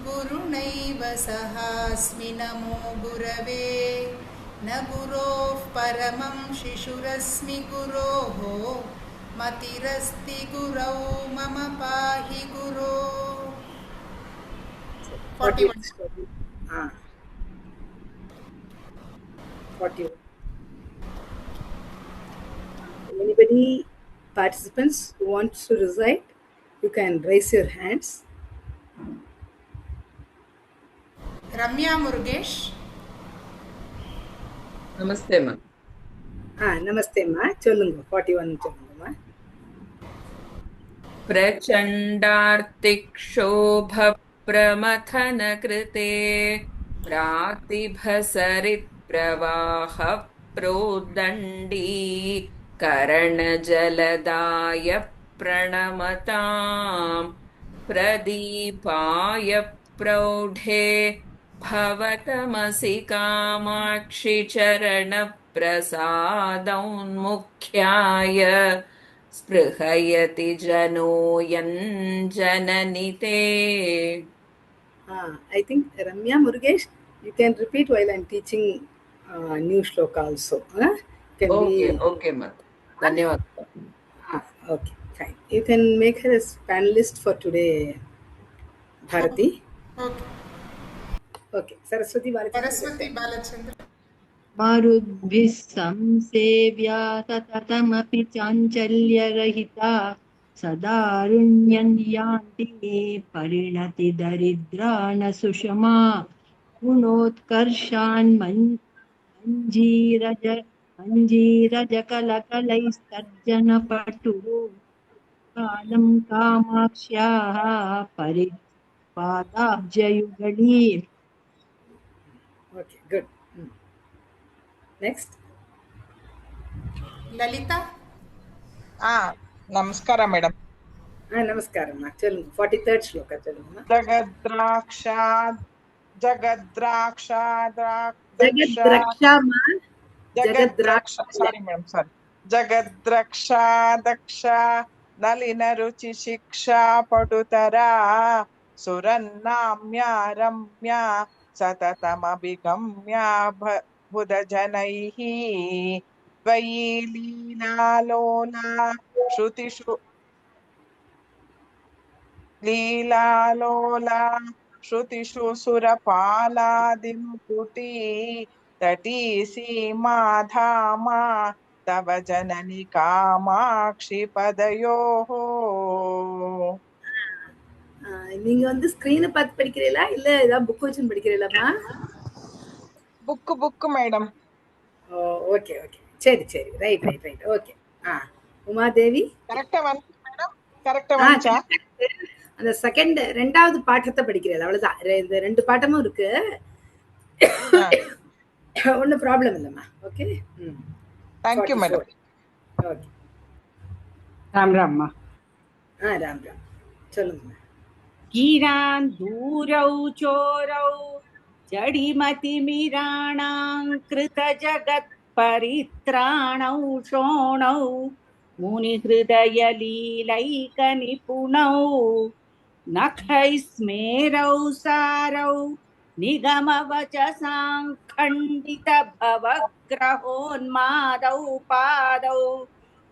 गुरुणैव सहास्मि नमो गुरवे न गुरोः परमं शिशुरस्मि गुरोः मतिरस्ति गुरौ मम पाहि गुरो 41 41. Anybody, participants who wants to recite, you can raise your hands. रम्या मुरुगेश नमस्ते मा नमस्ते मा चोल्लुंगा 41 चोल्लुंगा मा प्रचण्डार्तिक्षोभप्रमथन कृते प्रातिभसरित्प्रवाह प्रोद्दण्डी करणजलदाय प्रणमतां प्रदीपाय प्रौढे भवतमसि कामाक्षि चरणप्रसादोन्मुख्याय स्पृहयति जनोऽयं जननि ते. I think Ramya Murugesh, you can repeat while I am teaching new shloka also. Okay, mat. धन्यवाद. Okay, fine. You can make her as panelist for today, Bharati. Okay. Saraswati Balachandra. मारुद्भिः संसेव्या सततमपि चाञ्चल्यरहिता सदारुण्यं यान्ति परिणतिदरिद्रा न सुषमा गुणोत्कर्षान् मञ्जीरजकलकलैस्तर्जनपटुः कालं कामाक्ष्याः परिपादाब्जयुगली. Okay, good. Next. Lalita. Namaskara madam. Namaskara ma. 43rd shloka chalunga. Jagadraksha daksha nalina ruchi shiksha patutara surannamya ramya satatamabhigamya budajanaihi tvayi leelalola shrutishu surapaladimukuti tati सीमाधामा तव जननी कामाक्षि पदयोः. நீங்க வந்து ஸ்கிரீனை பார்த்து படிக்கிறீங்களா இல்ல ஏதாவது புக் வச்சு படிக்கிறீங்களாமா? Book madam. ஓகே ஓகே சரி சரி right right right okay. Umadevi கரெக்ட்டா வந்து மேடம் கரெக்ட்டா வந்துச்சா? அந்த செகண்ட் ரெண்டாவது பாட்டத்தை படிக்கிறீங்க அவ்வளவுதான். இந்த ரெண்டு பாட்டமும் இருக்கு. ஒன்னும் ப்ராப்ளம் இல்லம்மா. Okay. Thank you madam. Okay. Ram Ram मा. राम राम சொல்லுங்க. गिरान् दूरौ चोरौ जडिमतिमिराणां कृतजगत्परित्राणौ शोणौ मुनिहृदयलीलैकनिपुणौ नखैस्मेरौ सारौ निगमवचसां खण्डितभवग्रहोन्मादौ पादौ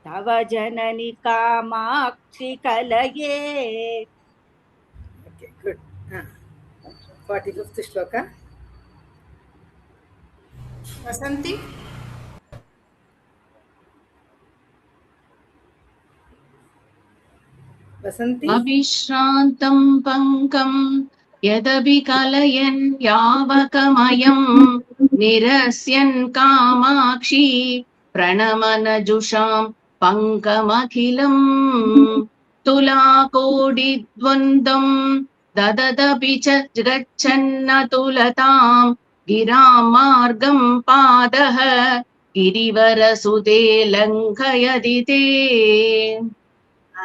तव जननि कामाक्षि कलये. Okay, good. 45th shloka. Vasanti. Vasanti. अविश्रान्तं पङ्कं यदभिकलयन् यावकमयं निरस्यन् Kamakshi प्रणमनजुषां पङ्कमखिलम् तुलाकोटिद्वन्द्वं दददपि च गच्छन्नतुलतां गिरां मार्गं पादः गिरिवरसुते लङ्घयति ते.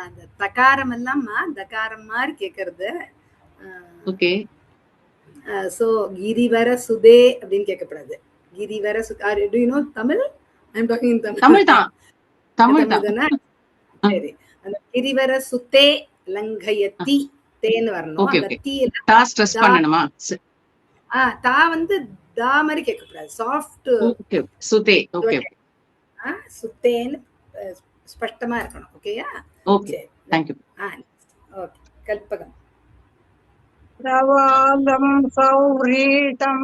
அந்த தகாரம் எல்லாம் தகாரம் மாதிரி கேட்கறது. ஓகே. சோ கிரிவர சுதே அப்படின்னு கேட்கப்படாது. கிரிவர do you know Tamil? I am talking in Tamil. Tamil தான். சரி. அந்த கிரிவர சுதே லங்கயதி சுத்தேன்னு வரணும். ஓகே அந்த ஓகே. தீல டா ஸ்ட்ரெஸ் தா பண்ணணுமா? தா வந்து தா மாதிரி கேட்கக்கூடாது. Soft okay. சுதே. ஓகே சுத்தேன்னு ஸ்பஷ்டமா இருக்கணும். ஓகேயா? ஓகே. சரி. Thank you. ஓகே. கல்பகம். प्रवालं सौह्रीतं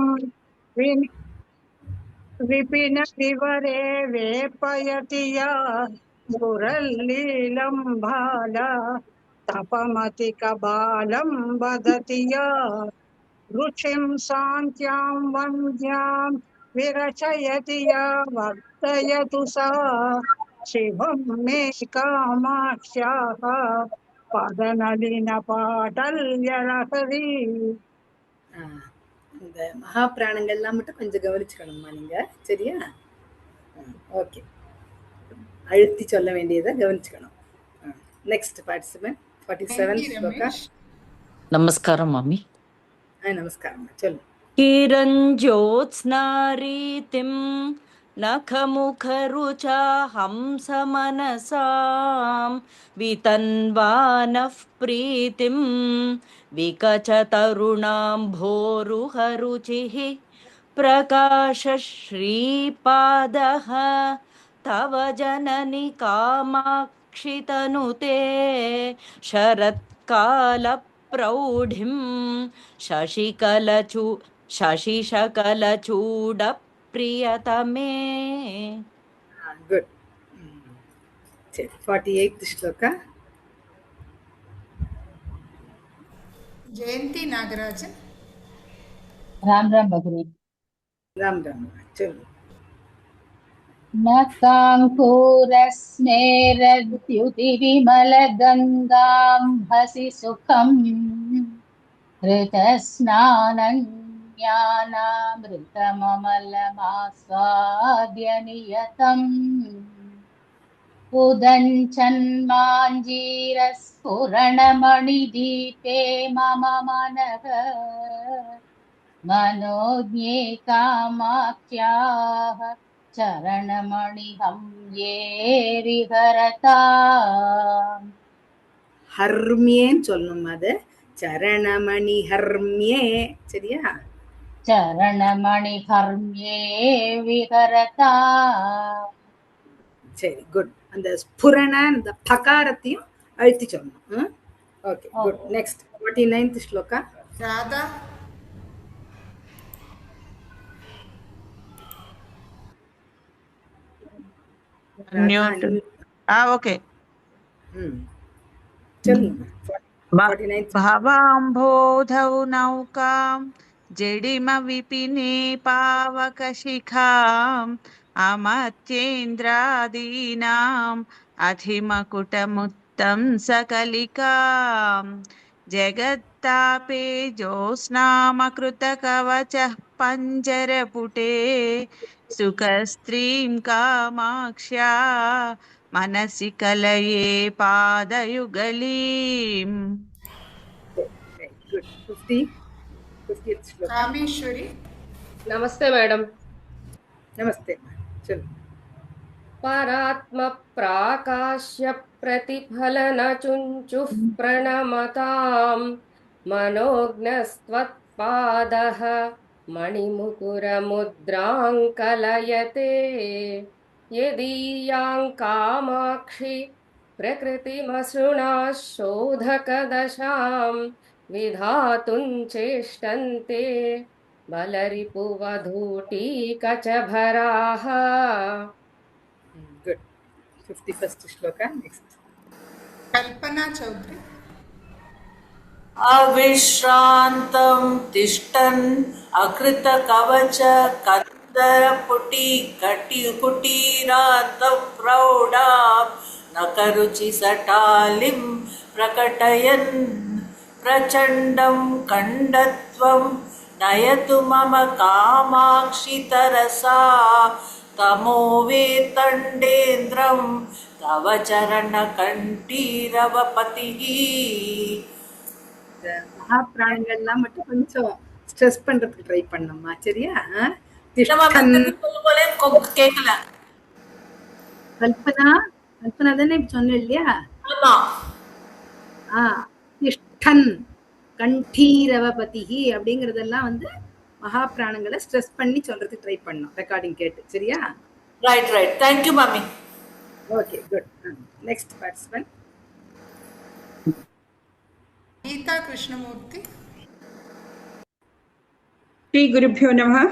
विपिनविवरे वेपयति या मुरलीलं भाला तपमतिकबालं वदति या रुचिं शान्त्यां वन्द्यां विरचयति या वर्तयतु सा शिवं मे कामाक्ष्याः पदनलिनपाटल्यलहरी. இந்த மகா பிராணங்கள்லாம் மட்டும் கொஞ்சம் கவனிச்சுக்கணுமா நீங்க? சரியா? ஓகே. அழுத்தி சொல்ல வேண்டியதை கவனிச்சுக்கணும். Next participant 47 shloka. நமஸ்காரம் மாமி. நமஸ்காரம். சொல்லு. किरञ्ज्योत्स्नारीतिं नखमुखरुचा हंसमनसां वितन्वानः प्रीतिं विकचतरुणाम्भोरुहरुचिः प्रकाशश्रीपादः तव जननि कामाक्षि तनुते शरत्कालप्रौढिं शशिशकलचूडप्रियतमे. गुड. சரி. 48 ஸ்லோகா. ஜெயந்தி நாகராஜன். राम राम भगिनी. ராம் ராம். சொல்லு. न काङ्कुरस्नेरद्युतिविमलगङ्गाम्भसि सुखम् ऋतस्नानं ज्ञानामृतममलमास्वाद्य नियतम् उदञ्चन्माञ्जीरस्फुरणमणिदीपे मम मनः मनोज्ञे कामाख्याः चरणमणिहं ये विहरता. ஹர்மியேன்னு சொல்லணும். அது சரணமணி ஹர்மியே. சரியா? चरणमणिहर्म्ये विहरता. சரி. குட். அந்த ஸ்புரண அந்த பகாரத்தையும் அழுத்தி சொல்லணும். Okay. Good. Next 49th shloka. Radha. Okay. சொல்லுங்க. 49th. भवाम्भोधौ नौकां जडिम विपिने पावकशिखाम् अमत्येन्द्रादीनाम् अधिमकुटमुत्तं सकलिकां जगत्तापे ज्योत्स्नामकृतकवचः पञ्जरपुटे सुखस्त्रीं कामाक्ष्या मनसि कलये पादयुगलीम्. Good. 50th श्लोक. कामेश्वरी. नमस्ते मैडम. नमस्ते. चलो. परात्म प्राकाश्य प्रतिफलन चुंचुः प्रणमतां मनोज्ञस्त्वत्पादः मणिमुकुरमुद्रां कलयते यदीयां कामाक्षि प्रकृतिमसृणाः शोधकदशां विधातुं चेष्टन्ते बलरिपुवधूटीकचभराः. Good. 51st श्लोका. Next. कल्पना चौधरी. अविश्रान्तं तिष्ठन् अकृतकवच कन्दरपुटी कुटीरान्तं प्रौढां नखरुचिसटालिं प्रकटयन् प्रचण्डं कण्डत्वं नयतु मम कामाक्षि तरसा तमोवेतण्डेन्द्रं तव चरणकण्ठीरवपतिः. மகா பிராணங்கள்லாம் மட்டும் கொஞ்சம் ஸ்ட்ரெஸ் பண்றதுக்கு ட்ரை பண்ணம்மா. சரியா? கேட்கல. கல்பனா கல்பனா தானே சொன்ன இல்லையா? ஆமா. திஷ்டன் கண்டீரவபதிஹி அப்படிங்கிறதெல்லாம் வந்து மகா பிராணங்களை ஸ்ட்ரெஸ் பண்ணி சொல்றதுக்கு ட்ரை பண்ணோம் ரெக்கார்டிங் கேட்டு. சரியா? Right right. தேங்க்யூ மாமி. Okay, good. நெக்ஸ்ட் பார்ட்டிசிபென்ட் गीता कृष्णमूर्ति. श्री गुरुभ्यो नमः.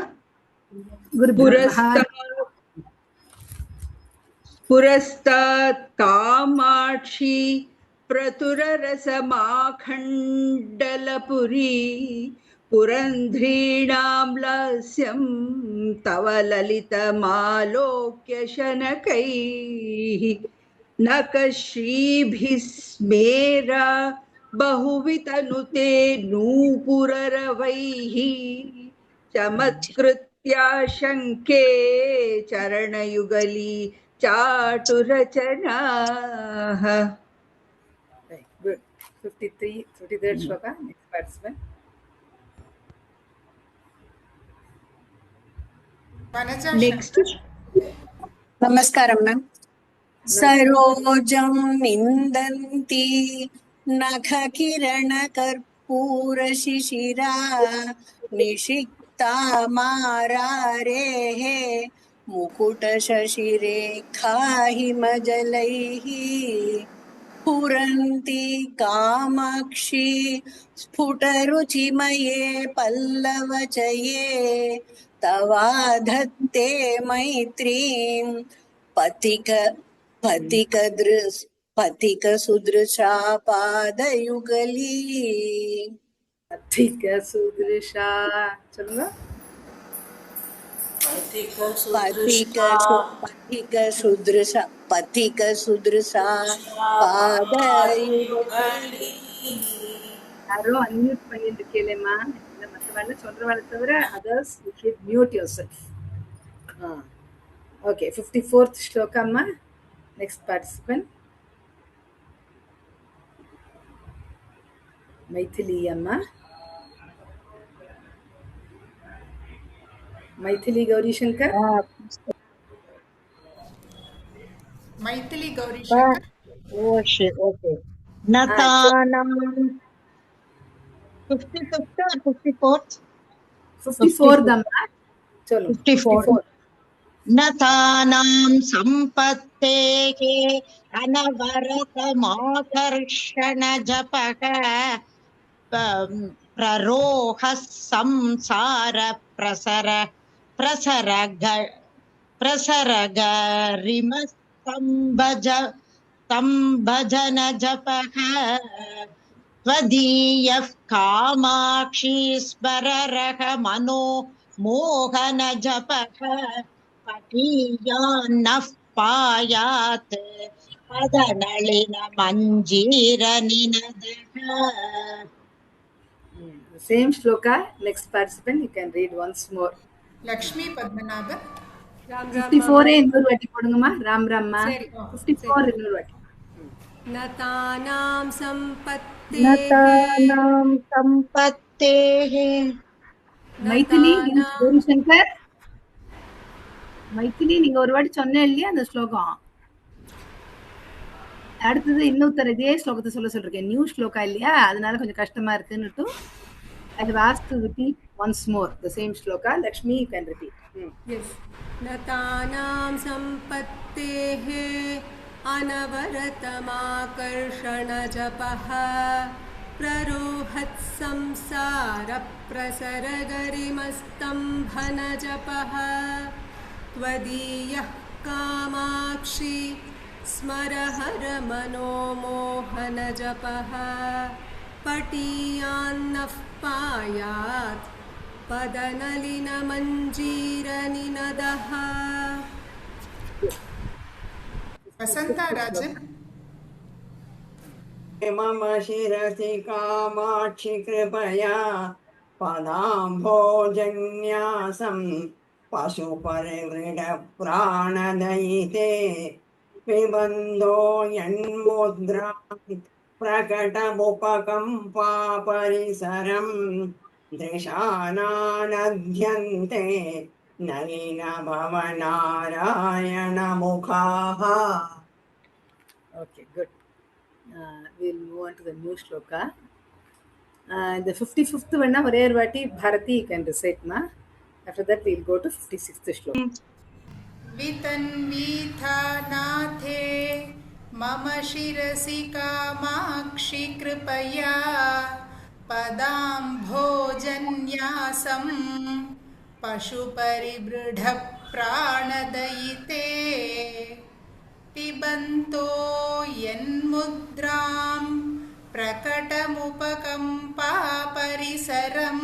पुरस्तात् कामाक्षी प्रतुररसमाखण्डलपुरी पुरन्ध्रीणां लास्यं तव ललितमालोक्य शनकैः नखश्रीभिस्मेरा बहुवितनुते नूपुररवैः चमत्कृत्या शङ्के चरणयुगली चाटुरचनाः. Good. 53rd shloka. Next participant Vanaja next. नमस्कारं मैम. सरोजं निन्दन्ति नखकिरणकर्पूरशिशिरा निषिक्ता मारारेः मुकुटशशिरेखा हिमजलैः स्फुरन्ति कामाक्षी स्फुटरुचिमये पल्लवचये तवाधत्ते मैत्रीं पथिकसुदृशा पादयुगली. पथिकसुदृशा சொல்லுங்க. पथिकसुदृशा पादयुगली. யாரும் அன்மியூட் பண்ணிட்டு இருக்கீங்களேம்மா? இந்த மற்றவங்க சொல்றவங்களை தவிர others you should mute yourself. Okay, 54th ஸ்லோகம்மா. நெக்ஸ்ட் பார்ட்டிசிபென்ட் மைथिली அம்மா. மைथिली गौरी शंकर. मैथिली गौरी शंकर. ओके. नतानां 54th அம்மா. चलो 54. नतानां सम्पत्तेः अनवरतमाकर्षणजपः प्ररोहः संसार प्रसरगरिमस्तम्भजनजपः त्वदीयः कामाक्षी स्मररः मनो मोहनजपः पठीयान्नः पायात् पदनलिनमञ्जीरनिनदः. Same shloka. Next participant, you can read once more. Lakshmi Padmanabhan. 54 இன்னொரு வாட்டி போடுங்கம்மா. ராம் ராம்மா. 54 இன்னொரு வாட்டி. नतानां सम्पत्तेः மைथिली गौरी शंकर. மைथिली நீங்க ஒரு வாட்டி சொன்னே இல்லையா அந்த ஸ்லோகம்? அடுத்தது இன்னொருத்தர் இதே ஸ்லோகத்தை சொல்லிருக்கேன். நியூ ஸ்லோகா இல்லையா, அதனால கொஞ்சம் கஷ்டமா இருக்குன்னு I have asked to repeat once more the same shloka. Lakshmi, you can repeat. Yes. नतानां सम्पत्तेः अनवरतमाकर्षणजपः प्ररोहत् संसारप्रसरगरिमस्तम्भनजपः त्वदीयः कामाक्षी स्मरहरमनोमोहनजपः पठीयान्नः पायात् पदनलिनमञ्जीरनिनदः. वसंता राजन. मम शिरसि कामाक्षि कृपया पदाम्भोजन्यासं पशुपरिवृढप्राणदयिते पिबन्धो यन्मुद्रां प्रकटमुपकम्पापरिसरं दृशानानध्यन्ते नलिनभवनारायणमुखाः. Okay, good. We'll move on to the new shloka. The 55th வேணா ஒரே ஒரு வாட்டி Bharathi you can recite ma. After that we'll go to 56th shloka. वितन्वीथा नाथे मम शिरसि कामाक्षि कृपया पदाम्भोजन्यासं पशुपरिबृढप्राणदयिते पिबन्तो यन्मुद्रां प्रकटमुपकम्पापरिसरं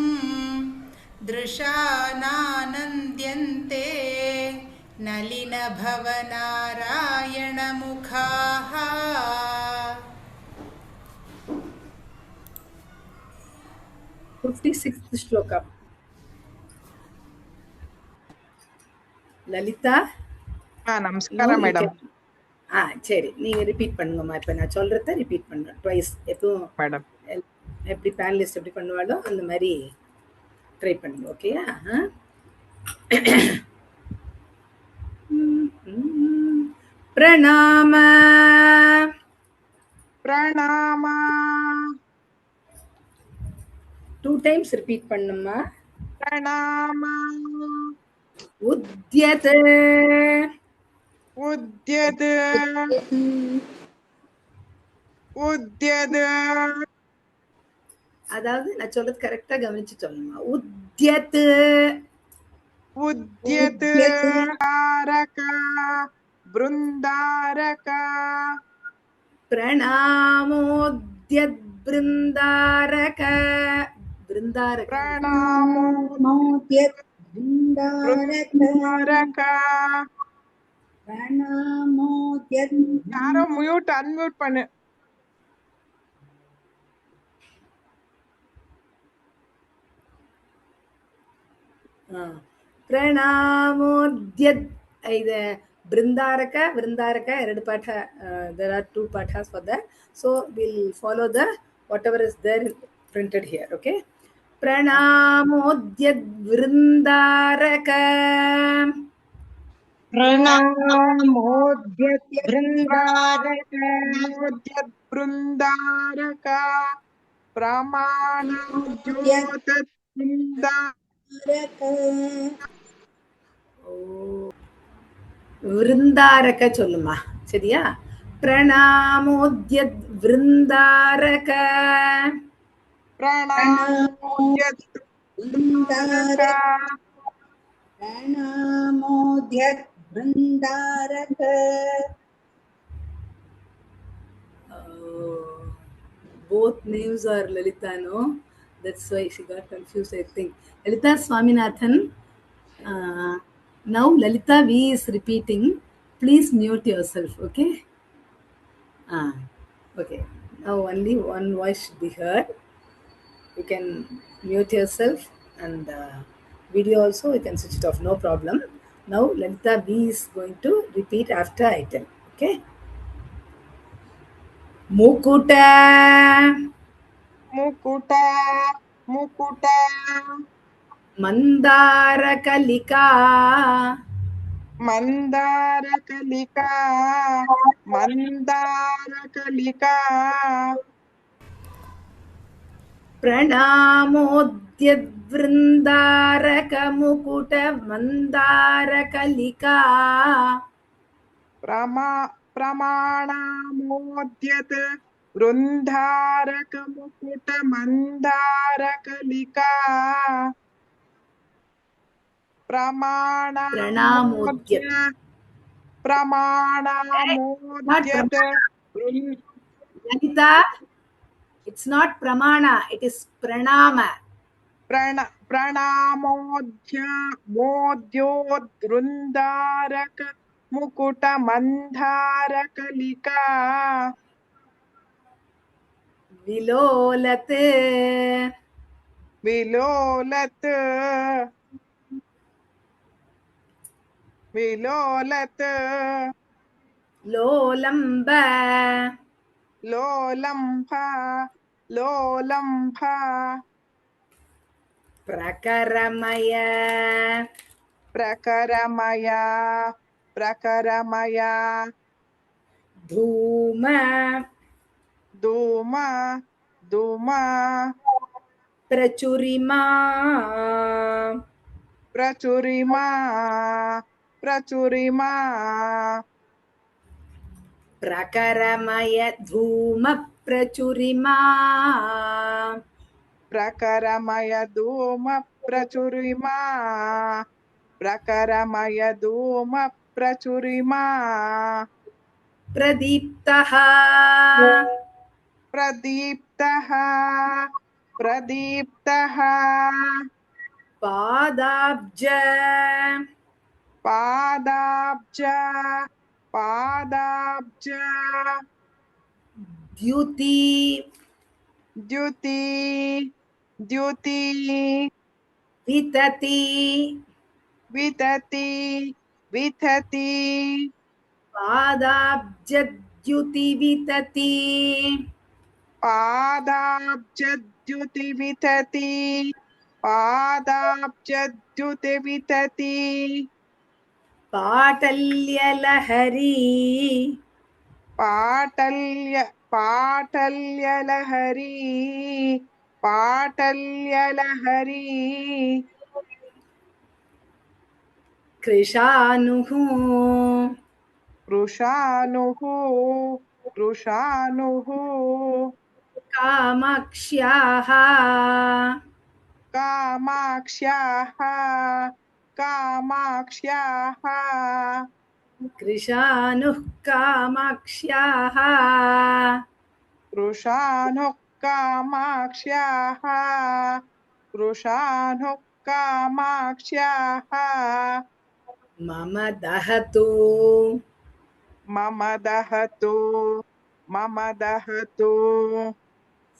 दृशानानन्द्यन्ते नलिनभवनारायणमुखाः. 56th shloka. லலிதா நமஸ்காரம் மேடம். சரி, நீங்க ரிப்பீட் பண்ணுங்கம்மா. இப்ப நான் சொல்றத ரிப்பீட் பண்ணுறேன் ட்வைஸ். எப்பவும் மேடம் எப்படி பேனலிஸ்ட் எப்படி பண்ணுவாளோ அந்த மாதிரி ட்ரை பண்ணுங்க. ஓகேயா? பிரணாம பிரணாம 2 times ரிப்பீட் பண்ணுமா. பிரணாம உத்யத் உத்யத் உத்யத். அதாவது நான் சொல்றது கரெக்டா கவனிச்சு சொல்லணுமா. உத்யத் உத்யத் தாரக பிருந்தாரக பிரணாமோத்யத் பிருந்தாரக பிருந்தாரக பிரணாமோத்யத் பிருந்தாரக. யாரோ மியூட் அன்மியூட் பண்ணு. ಪ್ರಣಾಮೋದ್ಯದ್. ಇದು ಬೃಂದಾರಕ ವೃಂದಾರಕ ಎರಡು ಪಾಠ. there are 2 pathas for that, so we'll follow the whatever is there printed here. Okay, ಪ್ರಣಾಮೋದ್ಯದ್ ವೃಂದಾರಕ ಪ್ರಣಾಮೋದ್ಯತ್ ಬೃಂದಾರಕ ಮೋದ್ಯತ್ ಬೃಂದಾರಕ ಪ್ರಮಾಣೋದ್ಯೋತತ್ ಬೃಂದಾರಕ. விருந்தாரக சொல்லுமா. சரியா? பிரணாமோத்யத் விருந்தாரக பிரணாமோத்யத் பிருந்தாரக பிரணாமோத்யத் பிருந்தாரக. Both names are Lalita, no? That's why she got confused, I think. Lalita Swaminathan. Now Lalita V is repeating. Please mute yourself, okay? Okay. Now only one voice should be heard. You can mute yourself, and video also you can switch it off, no problem. Now Lalita V is going to repeat after I tell. Okay? Mukuta ಮುಕುಟ ಮುಕುಟ Mandara ಕಲಿಕಾ ಮಂದಾರ ಕಲಿಕಾ ಮಂದಾರ ಕಲಿಕಾ ಪ್ರಣಾಮೋದ್ಯದ್ವೃಂದಾರಕ ಮುಕುಟ ಮಂದಾರ ಕಲಿಕಾ ಪ್ರಮಾಣಮೋದ್ಯತ್ ವೃಂದಾರಕ ಮುಕುಟ ಮಂದಾರ ಕಲಿಕಾ ಪ್ರಣಾಮೋದ್ಯತ್ ಪ್ರಮಾಣಮೋದ್ಯತ್ Lalita, it's not pramana, it is pranama. ಪ್ರಣಾಮೋದ್ಯೋದ್ವೃಂದಾರಕ ಮುಕುಟ Mandara ಕಲಿಕಾ ವಿಲೋಲತ್ ವಿಲೋಲತ್ ವಿಲೋಲತ್ ಲೋಲಂಬ ಲೋಲಂಭ ಲೋಲಂಭ ಪ್ರಕರಮಯ ಪ್ರಕರಮಯ ಪ್ರಕರಮಯ ಧೂಮ ಧೂಮ ಧೂಮ प्रचुरिमा प्रचुरिमा प्रचुरिमा प्रकरमय धूम प्रचुरिमा प्रकरमय धूम प्रचुरिमा प्रकरमय धूम प्रचुरिमा प्रदीप्तः प्रदीप्तः प्रदीप्तः पादाब्ज पादाब्ज पादाब्ज द्युति द्युति द्युति वितति वितति वितति पादाब्ज द्युति वितति पादाब्जद्युति वितति पादाब्जद्युति वितति पाटल्यलहरी पाटल्यलहरी पाटल्यलहरी कृशानुः कृशानुः कृशानुः कामाक्ष्याः कामाक्ष्याः कामाक्ष्याः कृशानुः कामाक्ष्याः कृशानुः कामाक्ष्याः कृशानुः कामाक्ष्याः मम दहतु मम दहतु मम दहतु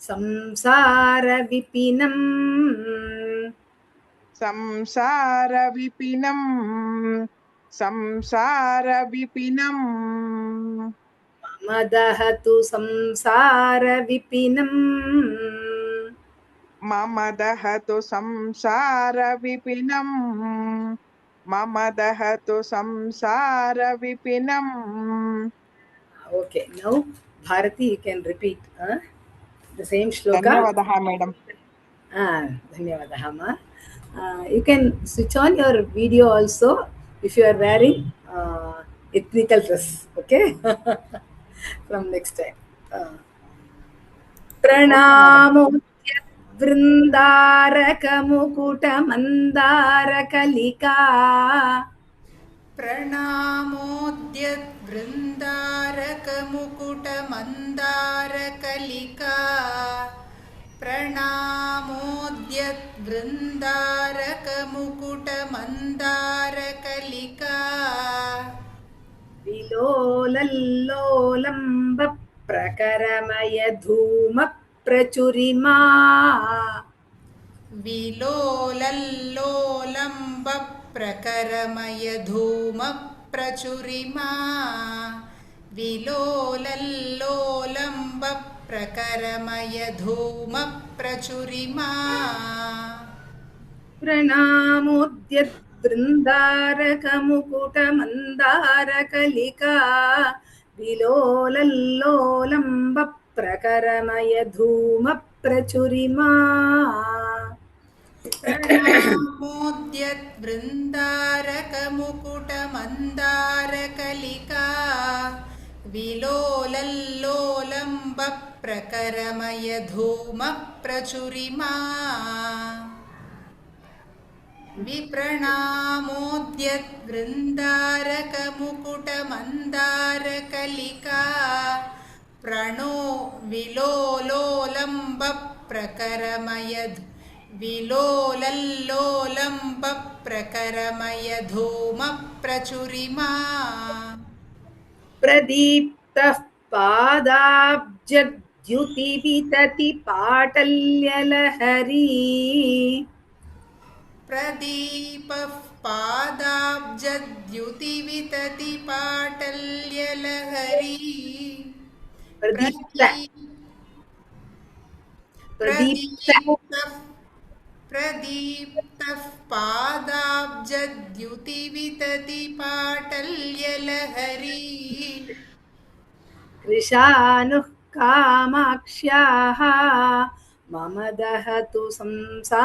संसारविपिनम् संसारविपिनम् संसारविपिनम् मम दहतु संसारविपिनम् मम दहतु संसारविपिनम् मम दहतु संसारविपिनम् Okay, now Bharati, you can repeat the same shloka. धन्यवादः madam. Dhanyavadaha ma. You can switch on your video also if you are wearing ethnical dress. Okay, from next time. Pranamo Vrindaraka Mukuta Mandara Kalika. प्रणामोद्यत् वृन्दारकमुकुटमन्दारकलिका प्रणामोद्यत् वृन्दारकमुकुटमन्दारकलिका विलोलल्लोलम्ब प्रकरमय धूम प्रचुरिमा विलोलल्लोलम्ब प्रकरमय धूम प्रचुरिमा विलोलल्लोलम्ब प्रकरमय धूम प्रचुरिमा प्रणामोद्यत् वृन्दारकमुकुटमन्दारकलिका विलोलल्लोलम्ब प्रकरमय धूम प्रचुरिमा प्रणामोद्यत् वृन्दारकमुकुटमन्दारकलिका विलोलल्लोलम्ब प्रकरमय धूम प्रचुरिमा विप्रणामोद्यत् वृन्दारकमुकुटमन्दारकलिका प्रणो विलोलोलम्ब प्रकरमय विलोलल्लोलम्ब प्रकरमय धूम प्रचुरिमा प्रदीप्तः पादाब्जद्युतिवितति पाटल्यलहरी प्रदीपः पादाब्जद्युतिवितति पाटल्यलहरी प्रदीप्तः पादाब्जद्युतिवितति पाटल्यलहरी कृशानुः कामाक्ष्याः मम दहतु संसारविपिनम्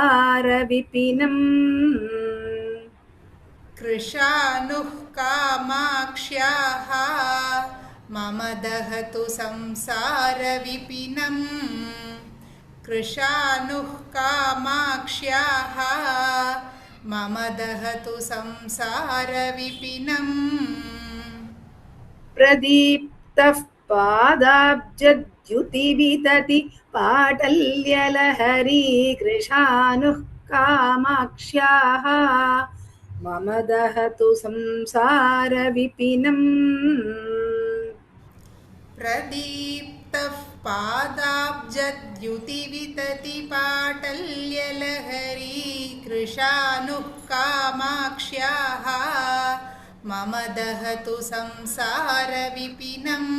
कृशानुः कामाक्ष्याः मम दहतु संसारविपिनम् कृशानुः कामाक्ष्याः मम दहतु संसारविपिनम् प्रदीप्तः पादाब्जद्युतिवितति पाटल्यलहरी कृशानुः कामाक्ष्याः मम दहतु संसारविपिनम् प्रदीप्तः पादाब्जद्युतिवितति पाटल्यलहरी कृशानुः कामाक्ष्याः मम दहतु संसारविपिनम्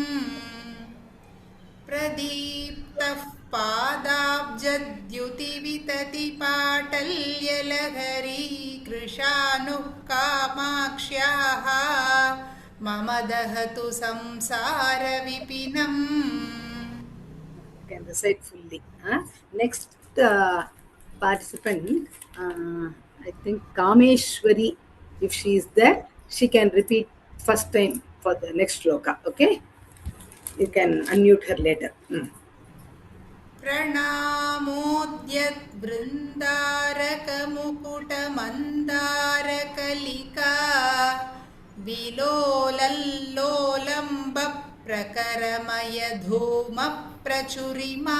प्रदीप्तः पादाब्जद्युतिवितति पाटल्यलहरी कृशानुः कामाक्ष्याः मम दहतु संसारविपिनम्. Can recite fully. Next participant, I think Kameshwari, if she is there, she can repeat first time for the next shloka. Okay, you can unmute her later. प्रणामोद्यद्बृन्दारकमुकुटमन्दारकलिका विलोलल्लोलम्बप्रकरमयधूमप्रचुरिमा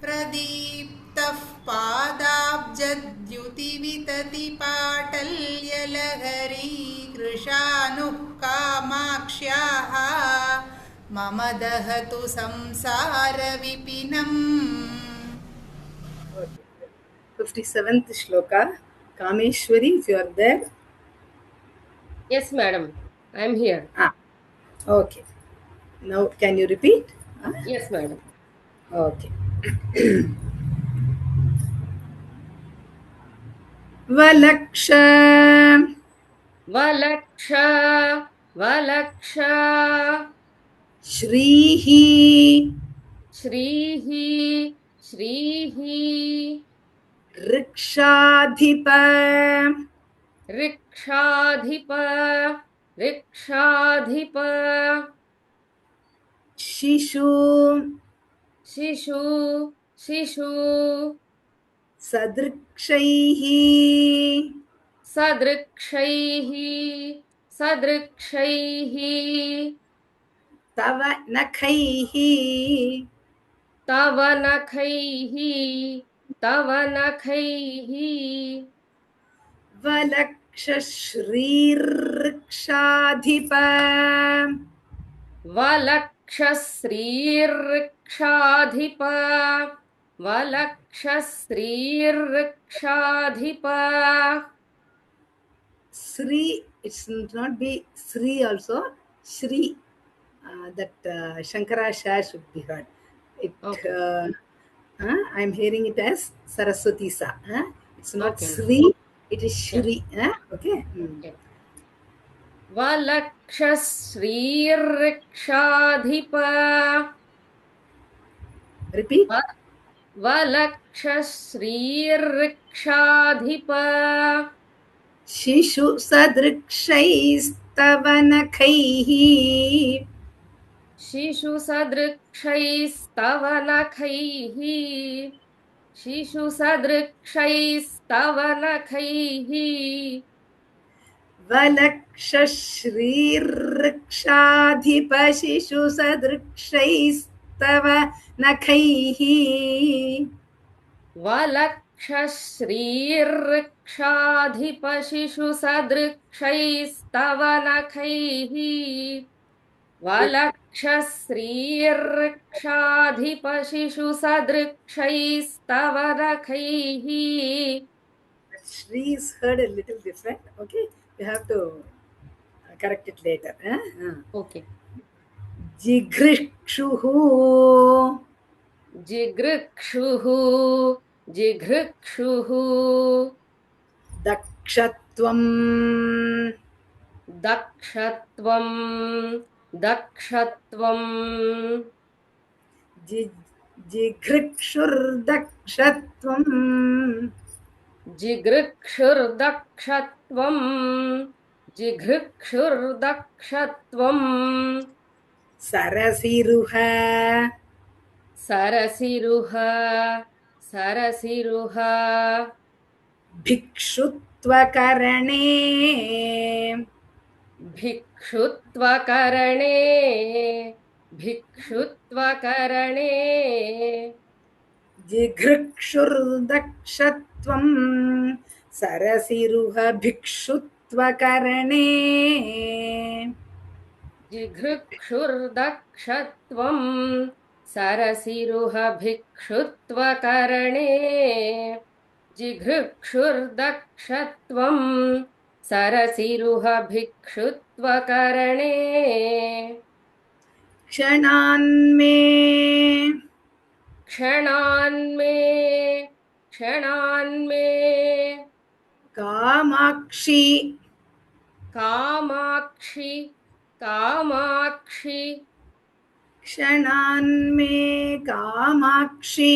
प्रदीप्तः पादाब्जद्युतिवितति पाटल्यलहरी कृशानुः कामाक्ष्याः मम दहतु संसारविपिनम्. 57th shloka. Kameshwari, if you are there. Yes, madam. I am here. Okay. Now, can you repeat? Yes, madam. Okay. Valaksha. Valaksha. Valaksha. Shrihi. Shrihi. Shrihi. Rikshadhipa. Rikshadhipa. Rikshadhipa. Shishu. Shishu. Shishu. Sadrikshaihi. Sadrikshaihi. Sadrikshaihi. Tava nakhaihi. Tava nakhaihi. Tava nakhaihi. Valaksha shririkshadhipa. Valakshasririkshadhipa. Valakshasririkshadhipa. Sri, it should not be Sri also. Shri, that Shankara Shah should be heard. Okay. I am hearing it as Saraswati Sa. It's not Okay. Sri, it is Shri. Okay. Okay. Valakshasririkshadhipa. Repeat. Valakshasririkshadhipa. Shishu sadrikshaistavanakaihi. Shishu sadrikshaistavanakaihi. Shishu sadrikshaistavanakaihi. Valaksha shririkshadhipa shishu sadrikshaistavanakaihi. Valakshasririkshadhipa shishu sadrikshaistavanakaihi. Valakshasririkshadhipa shishu sadrikshaistavanakaihi. Shri is heard a little different. Okay, you have to correct it later. Okay. Jigrikshuhu. Jigrikshuhu. Jigrikshuhu. Dakshatvam. Dakshatvam. Dakshatvam. जिघृक्षुर्दक्षत्वम् जिघृक्षुर्दक्षत्वम् जिघृक्षुर्दक्षत्वम् सरसिरुह सरसिरुह सरसिरुह भिक्षुत्वकरणे भिक्षुत्वकरणे भिक्षुत्वकरणे जिघृक्षुर्दक्षत्वम् सरसिरुह भिक्षुत्वकरणे जिघृक्षुर्दक्षत्वम् सरसिरुह भिक्षुत्वकरणे जिघृक्षुर्दक्षत्वम् सरसिरुह भिक्षुत्वकरणे क्षणान्मे क्षणान्मे क्षणान्मे Kamakshi Kamakshi Kamakshi क्षणान्मे Kamakshi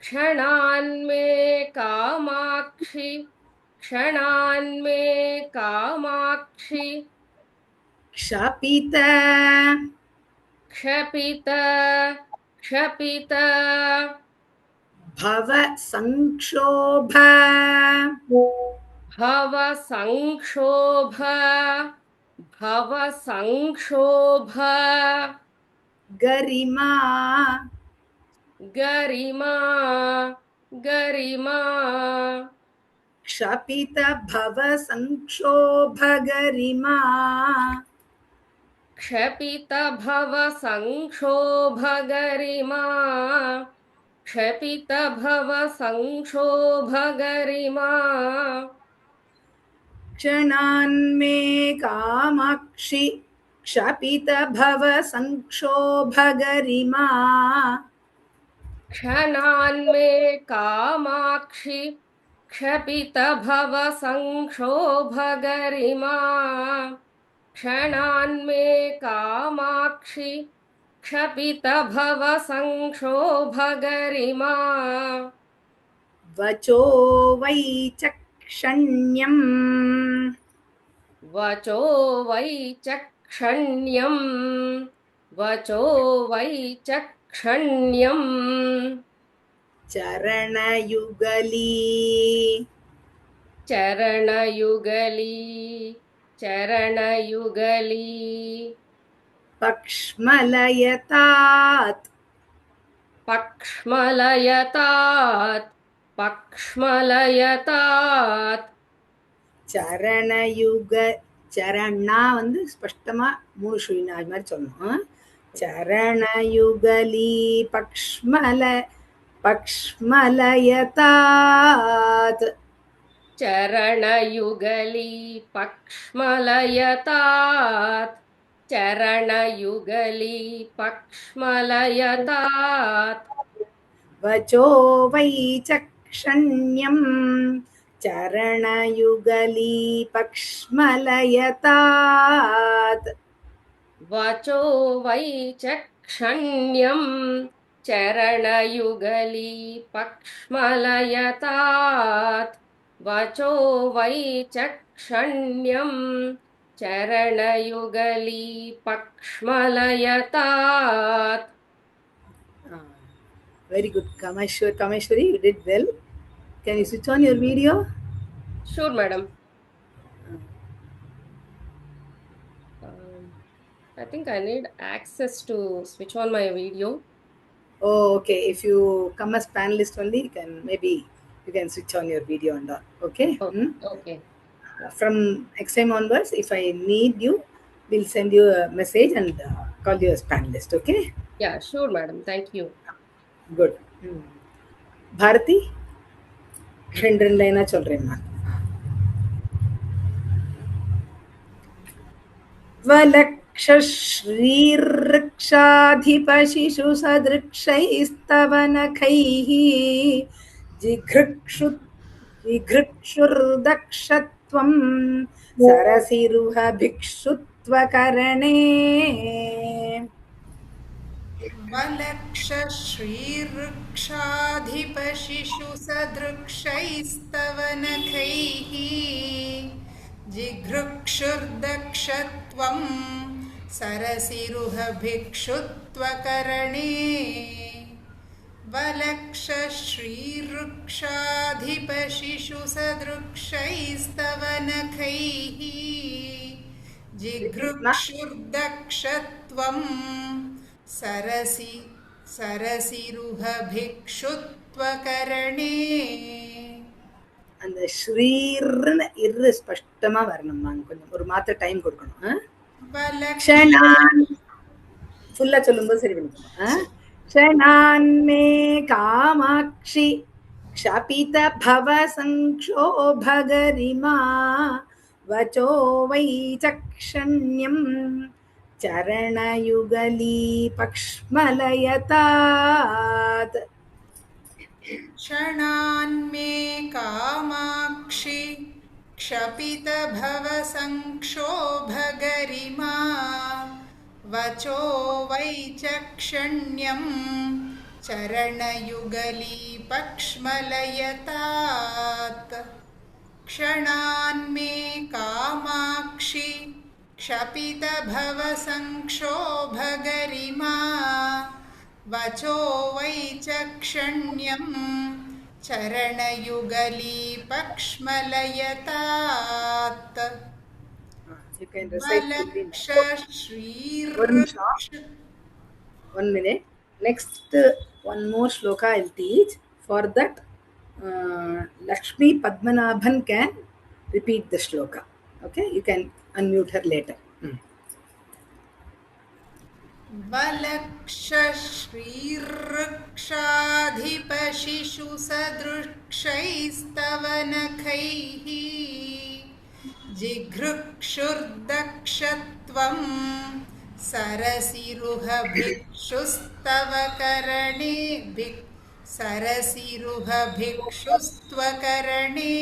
क्षणान्मे Kamakshi क्षणान्मे Kamakshi क्षपित क्षपित क्षपित भव संक्षोभ भव संक्षोभ भव संक्षोभ गरिमा गरिमा गरिमा क्षपित भव संक्षोभ गरिमा क्षपित भव संक्षोभ गरिमा क्षपित भव संक्षोभ गरिमा क्षणान्मे कामाक्षि क्षपित भव संक्षोभ गरिमा क्षणान्मे कामाक्षि क्षपित भव संक्षोभ गरिमा क्षणान्मे कामाक्षि क्षपित भव संक्षोभ गरिमा वचो वैचक्षण्यम् वचो वैचक्षण्यम् वचो वैचक्षण्यम् चरणयुगली चरणयुगली चरणयुगली पक्ष्मलयतात् पक्ष्मलयतात् पक्ष्मलयतात् சரணயுக சரணா வந்து ஸ்பஷ்டமா மூணு சுழினா அது மாதிரி சொல்லணும். சரணயுகலி பக்ஷ்மலயதாத் चरणयुगली पक्ष्मलयतात् चरणयुगली पक्ष्मलयतात् वचो वैचक्षण्यम् चरणयुगली पक्ष्मलयतात् वचो वैचक्षण्यम् चरणयुगली पक्ष्मलयतात् वचो वैचक्षण्यम् चरणयुगली पक्ष्मलयतात्. Very good, Kameshwari, you did well. Can you switch on your video? Sure, madam. I think I need access to switch on my video. Oh, okay. If you come as panelist only, you can switch on your video and all. Okay? Okay. Okay. From next time onwards, if I need you, we'll send you a message and call you as panelist. Okay? Yeah, sure, madam. Thank you. Good. Bharati, ரெண்டு லைனா சொல்றேம்மா. वलक्षश्रीर्ऋक्षाधिपशिशु सदृक्षैस्तवनखैः जिघृक्षुर्दक्षत्वं सरसिरुह भिक्षुत्वकरणे वलक्ष वलक्षश्रीवृक्षाधिपशिशुसदृक्षैस्तव नखैः जिघृक्षुर्दक्षत्वं सरसिरुहभिक्षुत्वकरणे वलक्षश्रीवृक्षाधिपशिशुसदृक्षैस्तव नखैः जिघृक्षुर्दक्षत्वं सरसिरुहभिक्षुत्वकरणे அந்த ஸ்ரீர்னு இரு ஸ்பஷ்டமா வரணும்மா. கொஞ்சம் ஒரு மாத்திர time கொடுக்கணும். க்ஷணான் ஃபுல்லா சொல்லும்போது சரி பண்ணிக்கணும். க்ஷணான் மே காமாட்சி க்ஷபித பவ சங்க்ஷோபகரிமா வச்சோ வை சக்ஷண்யம் சரணயுகலீ பக்ஷ்மலயதாத். क्षणान्मे कामाक्षि क्षपितभवसंक्षोभगरिमा वचो वैचक्षण्यं चरणयुगली पक्ष्मलयतात्. क्षणान्मे कामाक्षि क्षपितभवसंक्षोभगरिमा वचो वैचक्षण्यं चरणयुगली पक्ष्मलयतात्. One minute. Next, one more shloka I'll teach. For that, Lakshmi Padmanabhan can repeat the shloka. Okay, you can unmute her later. वलक्षश्रीवृक्षाधिपशिशुसदृक्षैस्तव नखैः जिघृक्षुर्दक्षत्वं सरसिरुहभिक्षुस्तव करणे सरसिरुहभिक्षुस्त्वकरणे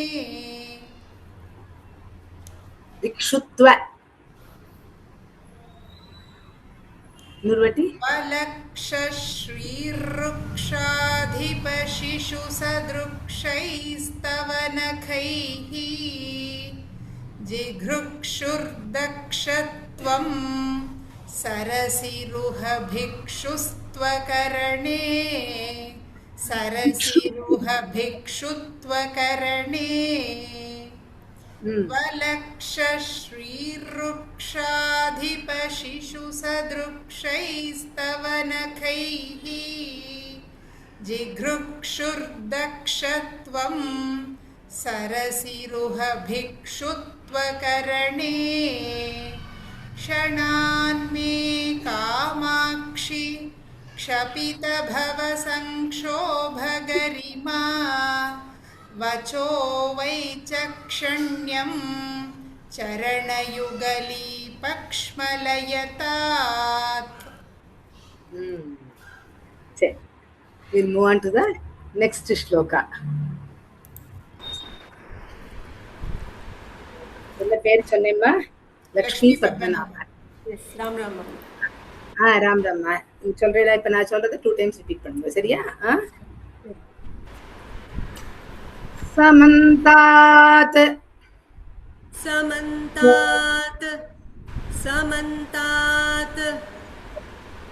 Vikshutva. Nurvati. वलक्षश्रीवृक्षाधिपशिशुसदृक्षैस्तव नखैः जिघृक्षुर्दक्षत्वं सरसिरुहभिक्षुस्त्वकरणे सरसिरुहभिक्षुत्वकरणे. वलक्षश्रीवृक्षाधिपशिशुसदृक्षैस्तव नखैः जिघृक्षुर्दक्षत्वं सरसिरुहभिक्षुत्वकरणे. क्षणान्मे कामाक्षि क्षपितभवसंक्षोभगरिमा वचो वैचक्षण्यं चरणयुगली पक्ष्मलयतात्. We'll move on to the next shloka. என்ன பேர் சொன்னேம்மா? லக்ஷ்மி பத்மநாபன். ராம் ராம். ராம் ராம்மா. நீ சொல்றீங்களா? இப்ப நான் சொல்றதை 2 times repeat பண்ணுங்க. சரியா? समन्तात् समन्तात् समन्तात्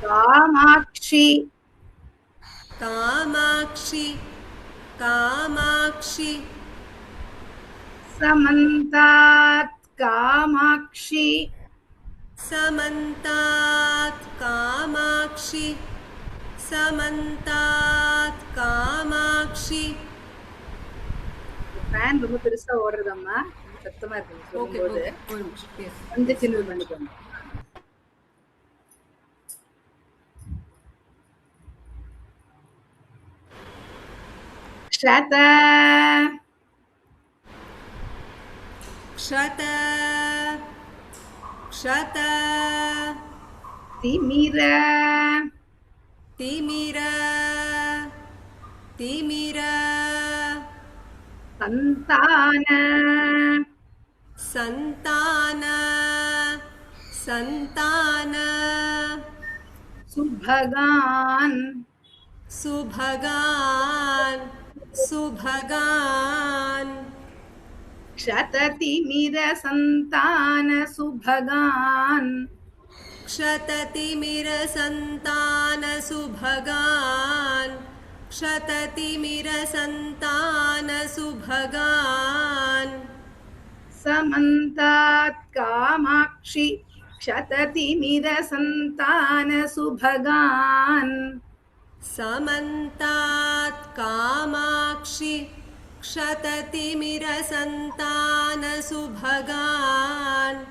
कामाक्षि कामाक्षि कामाक्षि समन्तात् कामाक्षि समन्तात् कामाक्षि समन्तात् कामाक्षि. ஃபேன் ரொம்ப பெருசா ஓடுறதம்மா, சத்தமா இருக்கு சொல்லும்போது. கொஞ்சம் சின்னது பண்ணிக்கோங்க. க்ஷத க்ஷத க்ஷத திமிர திமிர திமிர சந்தான சந்தான சந்தான சுபகான் सुभगान् सुभगान् क्षततिमिरसन्तान सुभगान् क्षततिमिरसन्तान सुभगान् क्षततिमिरसन्तान सुभगान् समन्तात् कामाक्षि क्षततिमिरसन्तान सुभगान् समन्तात् कामाक्षि क्षततिमिरसन्तान सुभगान्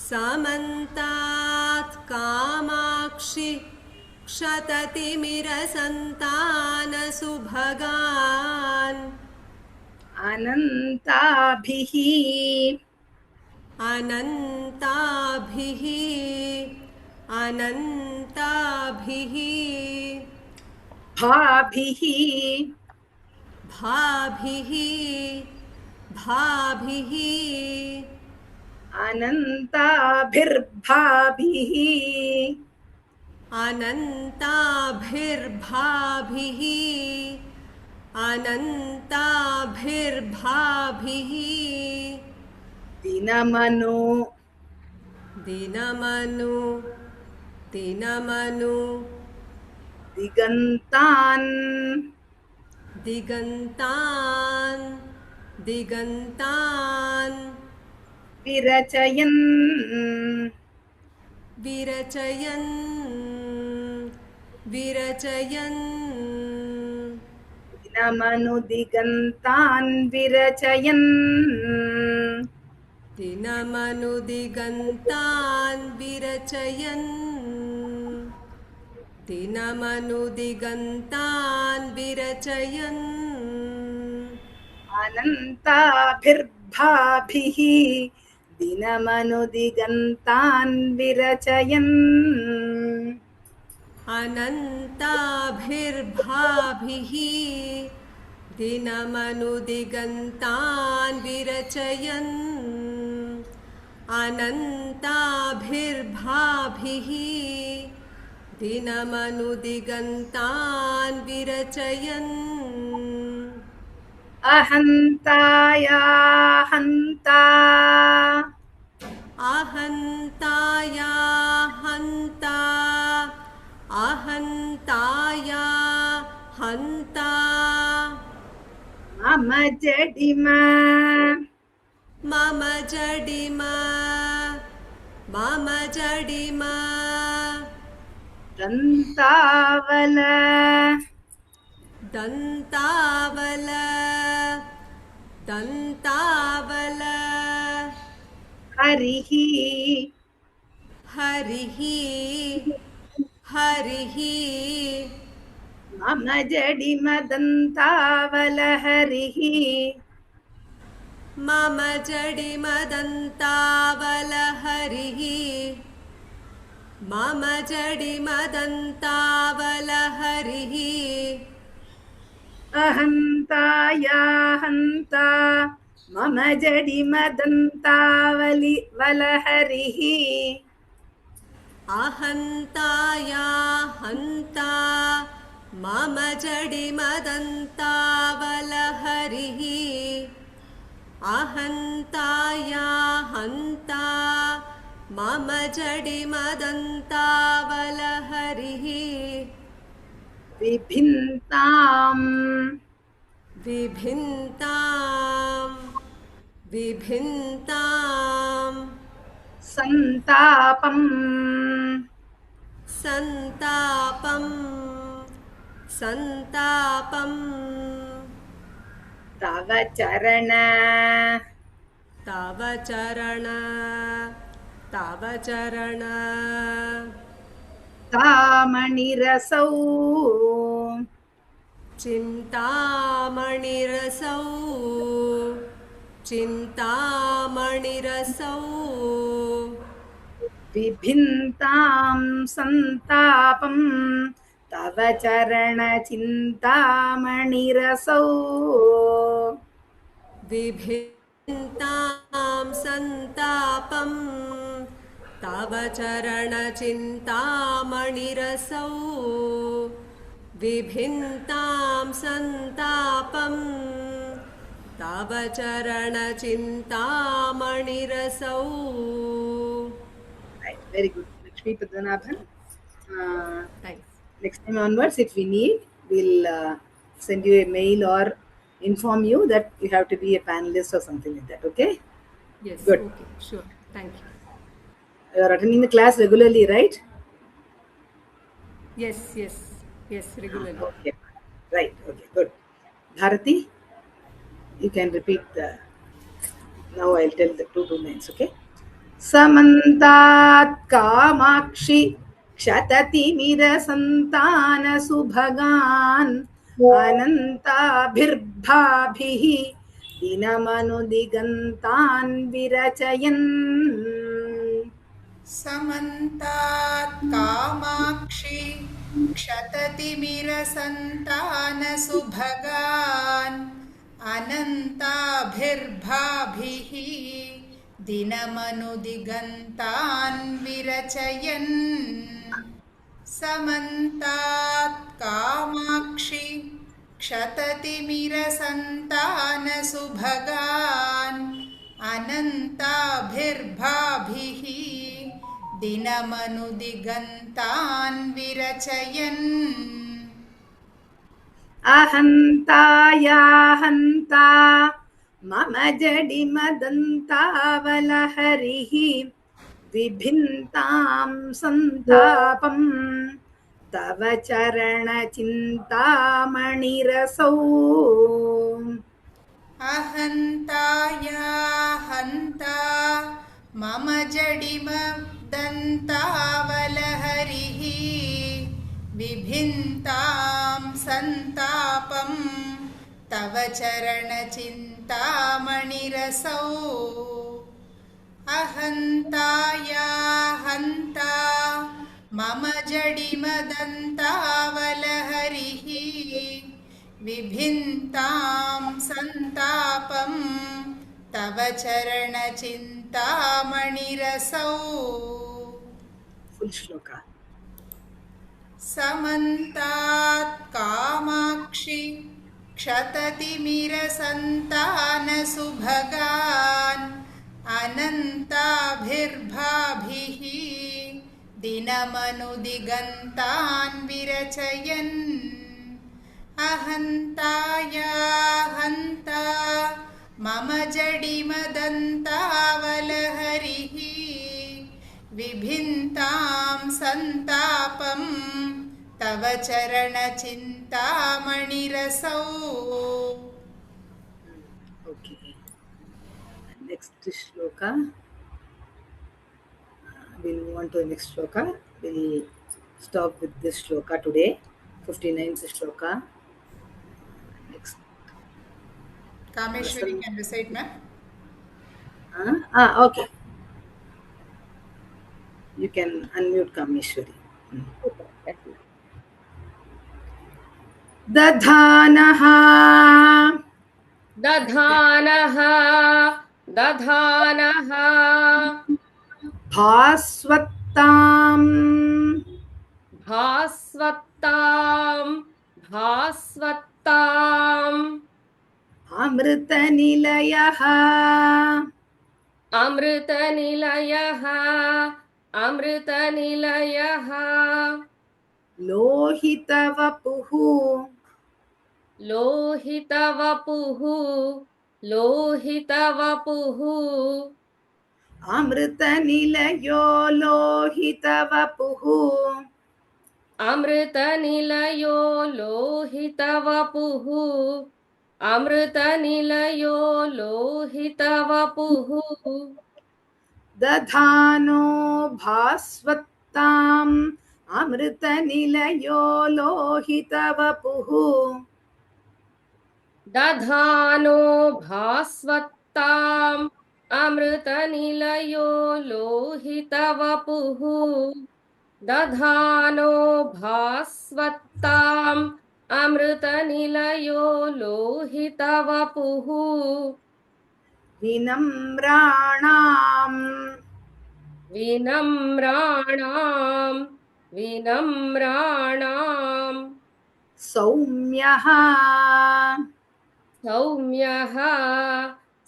समन्तात् कामाक्षि क्षततिमिरसन्तान सुभगान् अनन्ताभिः अनन्ताभिः अनन्ताभिः भाभिः भाभिः भाभिः अनन्ताभिर्भाभिः अनन्ताभिर्भाभिः अनन्ताभिर्भाभिः दिनमनु दिनमनु दिनमनु दिगन्तान् दिगन्तान् दिगन्तान् विरचयन् विरचयन् विरचयन् दिनमनु दिगन्तान् विरचयन् दिनमनु दिगन्तान् विरचयन् दिनमनु दिगन्तान् विरचयन् अनन्ताभिर्भाभिः दिनमनु दिगन्तान् विरचयन् अनन्ताभिर्भाभिः दिनमनु दिगन्तान् विरचयन् अनन्ताभिर्भाभिः दिनमनु दिगन्तान् विरचयन् अहन्ताया हन्ता अहन्ताया हन्ता अहन्ताया हन्ता मम जडिम मम जडिम मम जडिम दन्तावल दन्तावल दन्तावल हरिः हरिः हरिः मम जडिम दन्तावल हरिः मम जडिम दन्तावल हरिः मम जडिम दन्तावल हरिः अहन्ताया हन्ता मम जडिम दन्तावलि वलहरिः अहन्ताया हन्ता मम जडिम दन्तावल हरिः अहन्ताया हन्ता मम जडिम दन्तावल हरिः विभिन्ताम् विभिन्ताम् विभिन्ताम् सन्तापम् सन्तापम् सन्तापम् तव चरण तव चरण तव चरण तामणिरसौ चिन्तामणिरसौ चिन्तामणिरसौ विभिन्तां सन्तापं तव चरणचिन्तामणिरसौ विभिन्तां सन्तापं तव चरणचिन्तामणिरसौ विभिन्तां सन्तापं तव चरणचिन्तामणिरसौ. Right, very good. Lakshmi Padmanabhan. Thanks. Next time onwards, if we need, we'll send you a mail or inform you that you have to be a panelist or something like that. Okay? Yes. Good. Okay. Sure. Thank you. You are attending the class regularly, right? Yes. Yes. Yes. Regularly. Okay. Right. Okay. Good. Bharati, you can repeat the. Now I'll tell the two lines. Okay. Samantat Kamakshi Kshatati Santana Subhagan Anantabhirbhabhihi Dinamanudigantan Virachayan. समन्तात् Kamakshi क्षततिमिरसन्तानसुभगान् अनन्ताभिर्भाभिः दिनमनुदिगन्तान् विरचयन्. समन्तात् Kamakshi क्षततिमिरसन्तानसुभगान् अनन्ताभिर्भाभिः दिनमनुदिगन्तान् विरचयन्. अहन्तायाहन्ता मम जडिमदन्तावलहरिः विभिन्तां सन्तापं तव चरणचिन्तामणिरसौ. अहन्तायाहन्ता मम जडिमदन्तावलहरिः विभिन्तां सन्तापं तव चरणचिन्तामणिरसौ. अहन्तायाहन्ता मम जडिमदन्तावलहरिः विभिन्तां सन्तापं तव चरणचिन्तामणिरसौ. Full shloka. समन्तात् Kamakshi क्षततिमिरसन्तानसुभगान् अनन्ताभिर्भाभिः दिनमनुदिगन्तान् विरचयन्. अहन्तायाहन्ता मम जडिमदन्तावलहरिः विभिन्तां सन्तापं तव चरणचिन्तामणिरसौ. Okay. Next shloka. We'll move on to the next shloka. We'll stop with this shloka today. 59th shloka. Next. Kameshwari can recite, ma'am. Okay. You can unmute Kameshwari. दधानः दधानः दधानः भास्वत्तां भास्वत्तां भास्वत्ताम् अमृतनिलयः अमृतनिलयः अमृतनिलयः लोहितवपुः लोहितवपुः लोहितवपुः अमृतनिलयो लोहितवपुः अमृतनिलयो लोहितवपुः अमृतनिलयो लोहितवपुः दधानो भास्वत्ताम् अमृतनिलयो लोहितवपुः दधानो भास्वत्ताम् अमृतनिलयो लोहितवपुः दधानो भास्वत्ताम् अमृतनिलयो लोहितवपुः विनम्राणाम् विनम्राणाम् विनम्राणाम् सौम्यः सौम्यः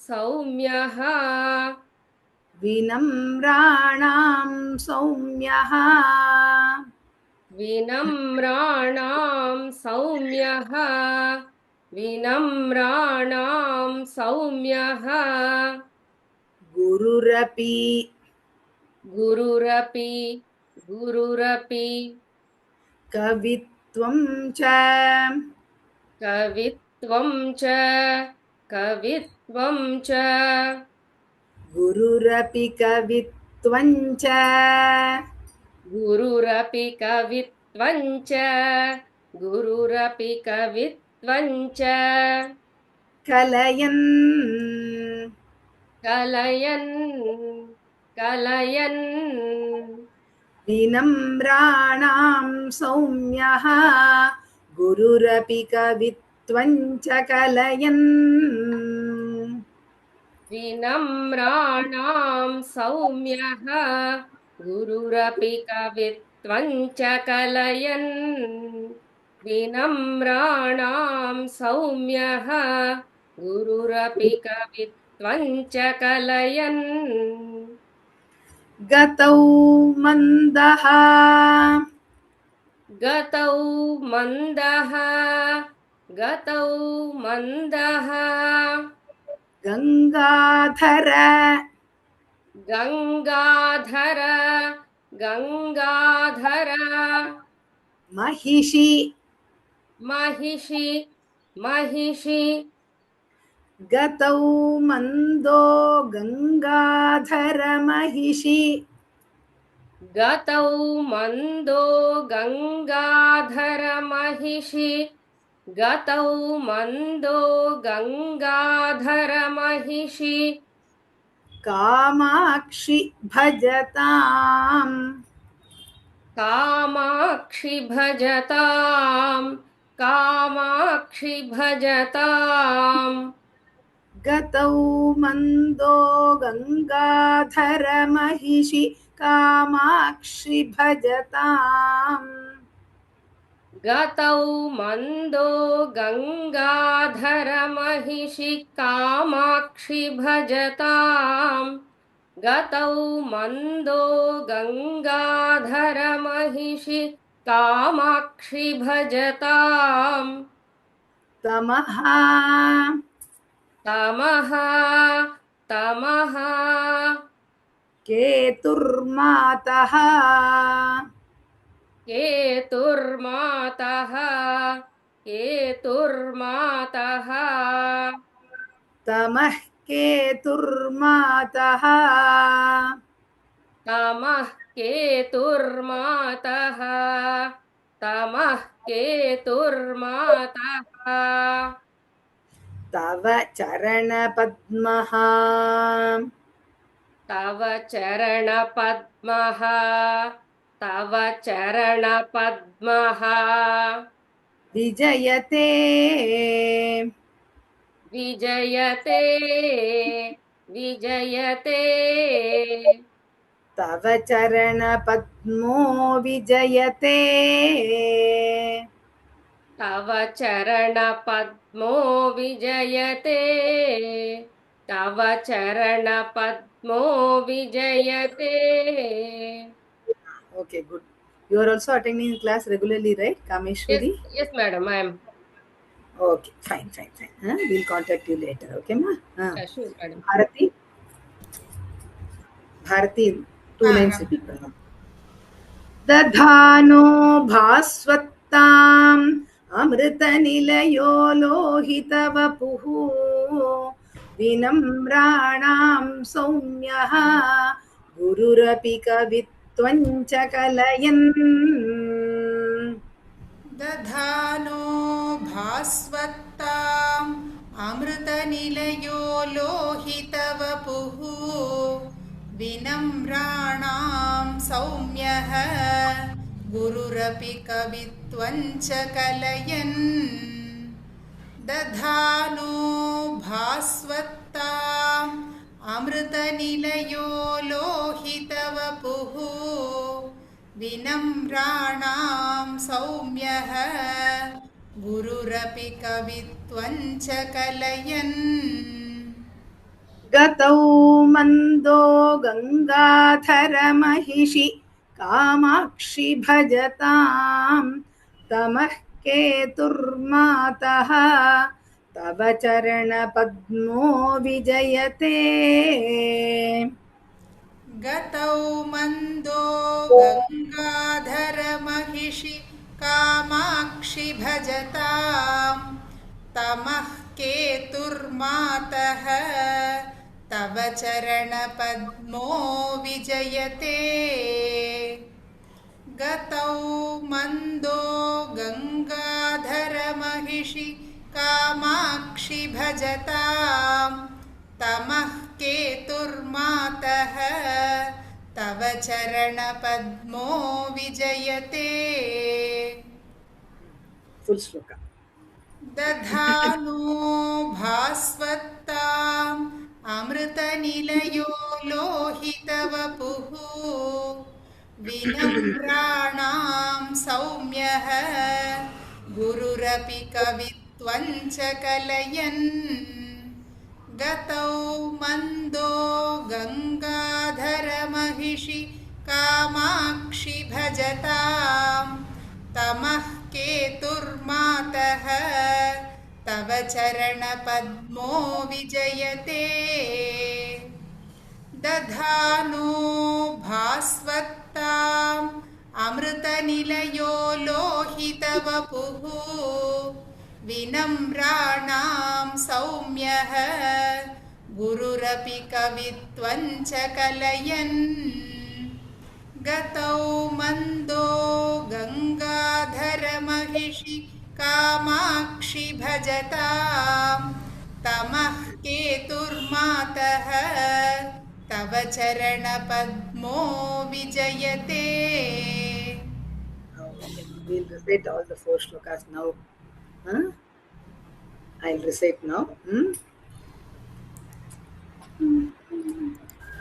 सौम्यः विनम्राणां सौम्यः विनम्राणां सौम्यः विनम्राणां सौम्यः गुरुरपि गुरुरपि गुरुरपि कवित्वं च कवित्वं च कवित्वं च गुरुरपि कवित्वं च गुरुरपि कवित्वं च गुरुरपि कवित्वं च कलयन् कलयन् कलयन् विनम्राणां सौम्यः गुरुरपि कवित्वं च कलयन् विनम्राणां सौम्यः गुरुरपि कवित्वं च कलयन् विनम्राणां सौम्यः गुरुरपि कवित्वं च कलयन् गतौ मन्दः गतौ मन्दः गतौ मन्दः गङ्गाधर गङ्गाधर गङ्गाधर महिषि महिषि महिषि गतौ मन्दो गङ्गाधर महिषि गतौ मन्दो गङ्गाधर महिषि गतौ मन्दो गङ्गाधर महिषि कामाक्षि भजताम् कामाक्षि भजताम् कामाक्षि भजताम् गतौ मन्दो गङ्गाधर महिषि कामाक्षि भजताम् गतौ मन्दो गङ्गाधर महिषि कामाक्षि भजताम् गतौ मन्दो गङ्गाधर महिषि कामाक्षि भजताम् तमः तमः तमः केतुर्मातः केतुर्मातः केतुर्मातः तमः केतुर्मातः तमः केतुर्मातः तमः केतुर्मातः तव चरणपद्मः तव चरणपद्मः तव चरणपद्मः विजयते विजयते विजयते तव चरणपद्मो विजयते तव चरणपद्मो विजयते तव चरणपद्मो विजयते Okay, good. You are also attending class regularly, right, Kameshwari? Yes madam, I am. Okay, fine. We'll contact you later, okay, ma? Yeah, sure madam. Bharati, 2 lines repeat. दधानो भास्वत्ताम् अमृतनिलयो लोहितवपुः विनम्राणां सौम्यः गुरुरपि कवित्वं च कलयन् दधानो भास्वत्ताम् अमृतनिलयो लोहितवपुः विनम्राणां सौम्यः गुरुरपि कवित्वं च कलयन् दधानो भास्वत्ताम् अमृतनिलयो लोहितवपुः विनम्राणां सौम्यः गुरुरपि कवित्वं च कलयन् गतौ मन्दो गङ्गाधरमहिषि कामाक्षि भजतां तमः केतुर्मातः तव चरणपद्मो विजयते गतौ मन्दो गङ्गाधरमहिषि कामाक्षि भजतां तमः केतुर्मातः तव चरणपद्मो विजयते गतौ मन्दो गङ्गाधरमहिषि कामाक्षि भजतां तमः केतुर्मातः तव चरणपद्मो विजयते फुल श्लोक दधानो भास्वत्ताम् अमृतनिलयो लोहितवपुः विनम्राणां सौम्यः गुरुरपि कवित्वं च कलयन् गतौ मन्दो गङ्गाधरमहिषि कामाक्षि भजतां तमः केतुर्मातः तव चरणपद्मो विजयते दधानो भास्वत्ताम् अमृतनिलयो लोहितवपुः विनम्राणां सौम्यः गुरुरपि कवित्वं च कलयन् गतौ मन्दो गङ्गाधरमहिषि कामाक्षि भजतां तमः केतुर्मातः तव चरणपद्मो विजयते. We'll recite all the 4 shlokas now. I'll recite now.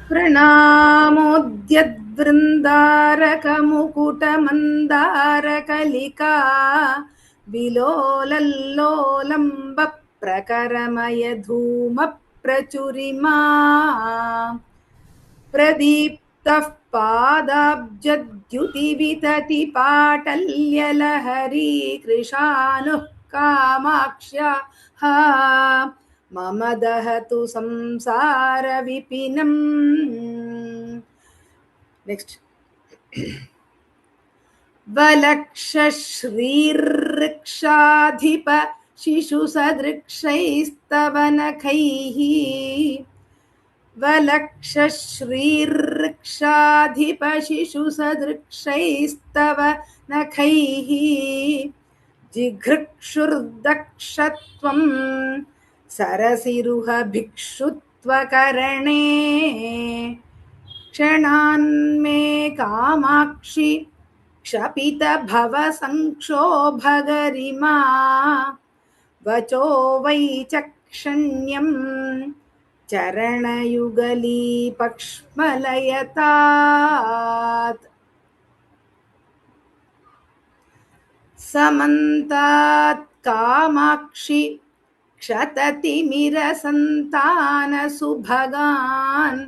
प्रणामोद्यद्वृन्दारकमुकुटमन्दारकलिका विलोलल्लोलम्ब प्रकरमय धूमप्रचुरिमा प्रदीप्तः पादाब्जद्युतिवितति पाटल्यलहरी कृशानुः कामाक्ष्याः मम दहतु संसारविपिनम्. नेक्स्ट. वलक्षश्रीर्ऋक्षाधिप शिशुसदृक्षैस्तव नखैः वलक्षश्रीर्ऋक्षाधिप शिशुसदृक्षैस्तव नखैः जिघृक्षुर्दक्षत्वं सरसिरुह भिक्षुत्वकरणे क्षणान्मे कामाक्षि क्षपित भव संक्षोभगरिमा वचो वैचक्षण्यं चरणयुगली पक्ष्मलयतात् समन्तात् कामाक्षि क्षततिमिरसन्तानसुभगान्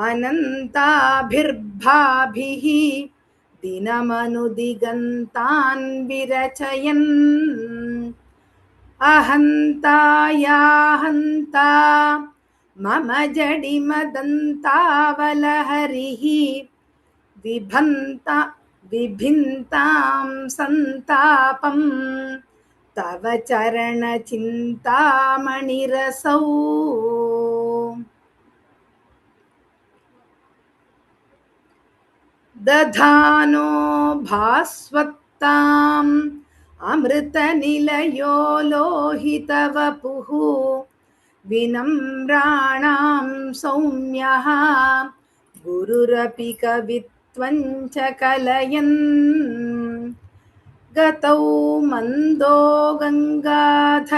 अनन्ताभिर्भाभिः दिनमनुदिगन्तान् विरचयन् अहन्तायाहन्ता मम जडिमदन्तावलहरिः विभिन्तां सन्तापं तव चरणचिन्तामणिरसौ. दधानो भास्वत्ताम् अमृतनिलयो लोहितवपुः विनम्राणां सौम्यः गुरुरपि कवित्वं च कलयन् गतौ मन्दो गङ्गाधरमहिषि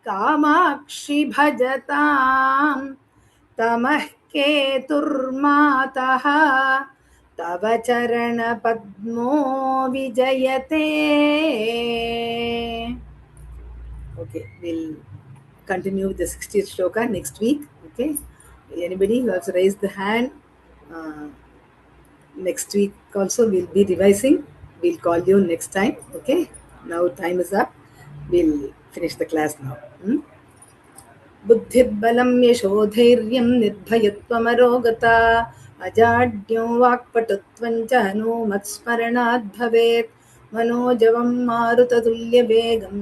कामाक्षि भजतां तमः केतुर्मातः तव चरणपद्मो विजयते. Okay, we'll continue with the 60th shloka next week. Okay, anybody who has raised the hand, next week also we'll be revising. We'll call you next time. Okay, now time is up. We'll finish the class now. बुद्धिर्बलं यशोधैर्यं निर्भयत्वमरोगता अजाड्यो वाक्पटुत्वं च हनूमत्स्मरणात् भवेत्. मनोजवं मारुततुल्यवेगं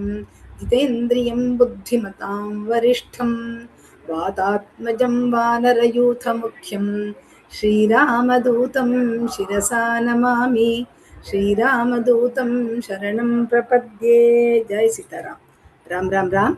जितेन्द्रियं बुद्धिमतां वरिष्ठं वातात्मजं वानरयूथमुख्यं श्रीरामदूतं शिरसा नमामि. श्रीरामदूतं शरणं प्रपद्ये. जय सीताराम. राम राम राम.